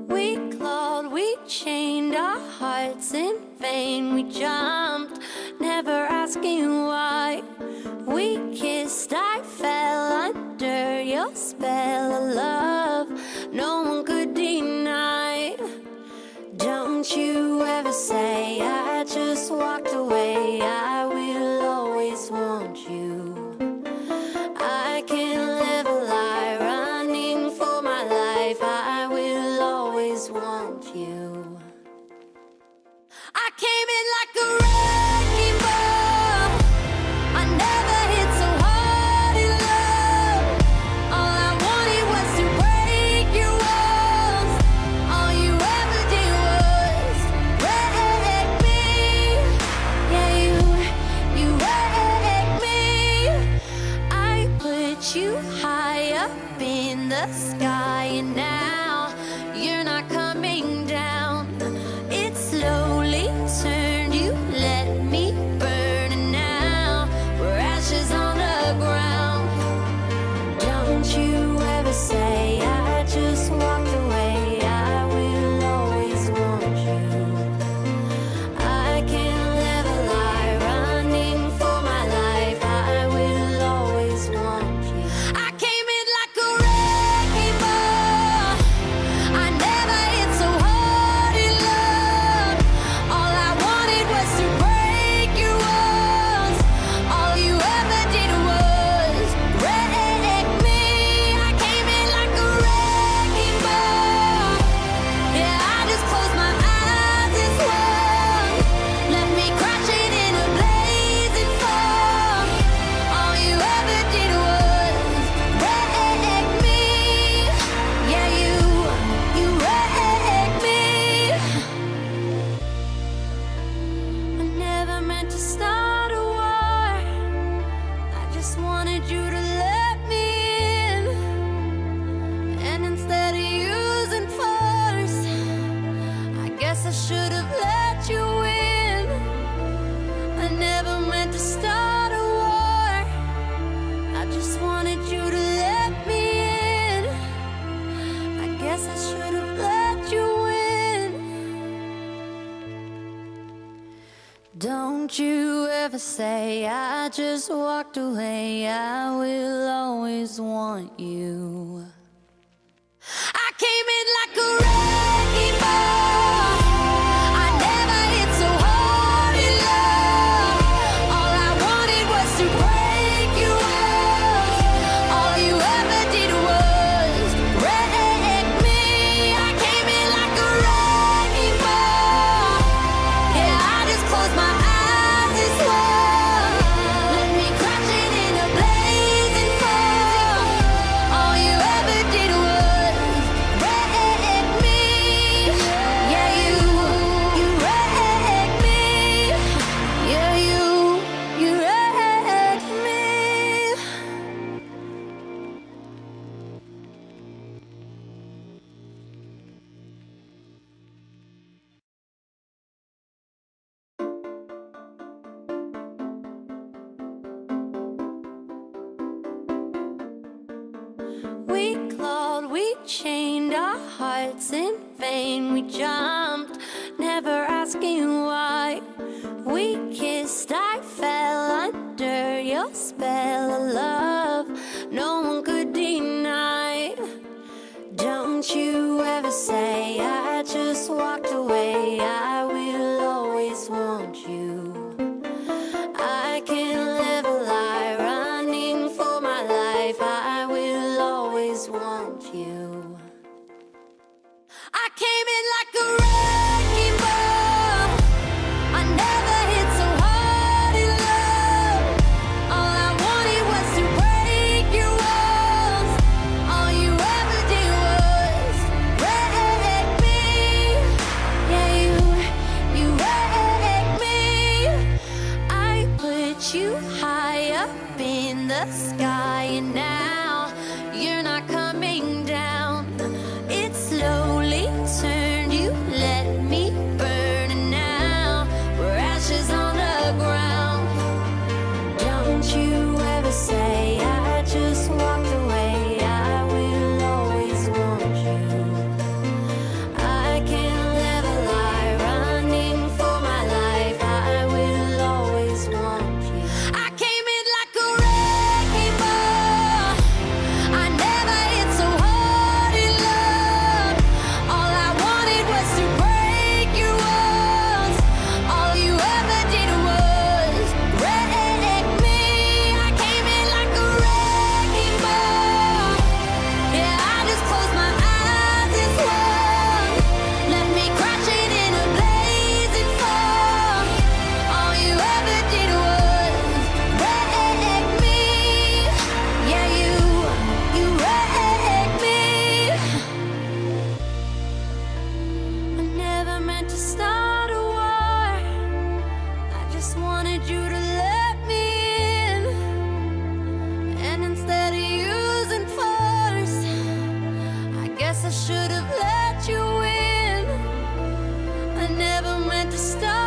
We clawed, we chained our hearts in vain. We jumped, never asking why. We kissed, I fell under your spell of love. No one could deny. Don't you ever say I just walked away. I will always want you. I can't live a lie, running for my life. I will always want you. I came in like a wrecking ball. I never hit so hard in love. All I wanted was to break your walls. All you ever did was wreck me. Yeah, you wrecked me. I put you high up in the sky, and now you're not coming down. It slowly turned, you let me burn, and now we're ashes on the ground. Don't you ever say I just walked away. I will always want you. I can't live a lie, running for my life. I will always want you. I came in like a wrecking ball. I never hit so hard in love. All I wanted was to break your walls. All you ever did was wreck me. I came in like a wrecking ball. Yeah, I just closed my eyes and swung. Left me crashing in a blazing fall. All you ever did was wreck me. Yeah, you wrecked me. I never meant to start a war. I just wanted you to let me in. And instead of using force, I guess I should have let you in. I never meant to start a war. I just wanted you to let me in. I guess I should have let you in. Don't you ever say I just walked away. I will always want you. I came in like a wrecking ball. I never hit so hard in love. All I wanted was to break your walls. All you ever did was wreck me. I came in like a wrecking ball. Yeah, I just closed my eyes and swung. Let me crashing in a blazing fall. All you ever did was wreck me. Yeah, you wrecked me. Yeah, you wrecked me. We clawed, we chained our hearts in vain. We jumped, never asking why. We kissed, I fell under your spell of love. No one could deny. Don't you ever say I just walked away. I will always want you. I can't live a lie, running for my life. I will always want you. I came in like a wrecking ball. I never hit so hard in love. All I wanted was to break your walls. All you ever did was wreck me. Yeah, you wrecked me. I put you high up in the sky, and now you're not coming down. It slowly turned, you let me burn, and now we're ashes on the ground. Don't you ever say I just walked away. I will always want you. the stars.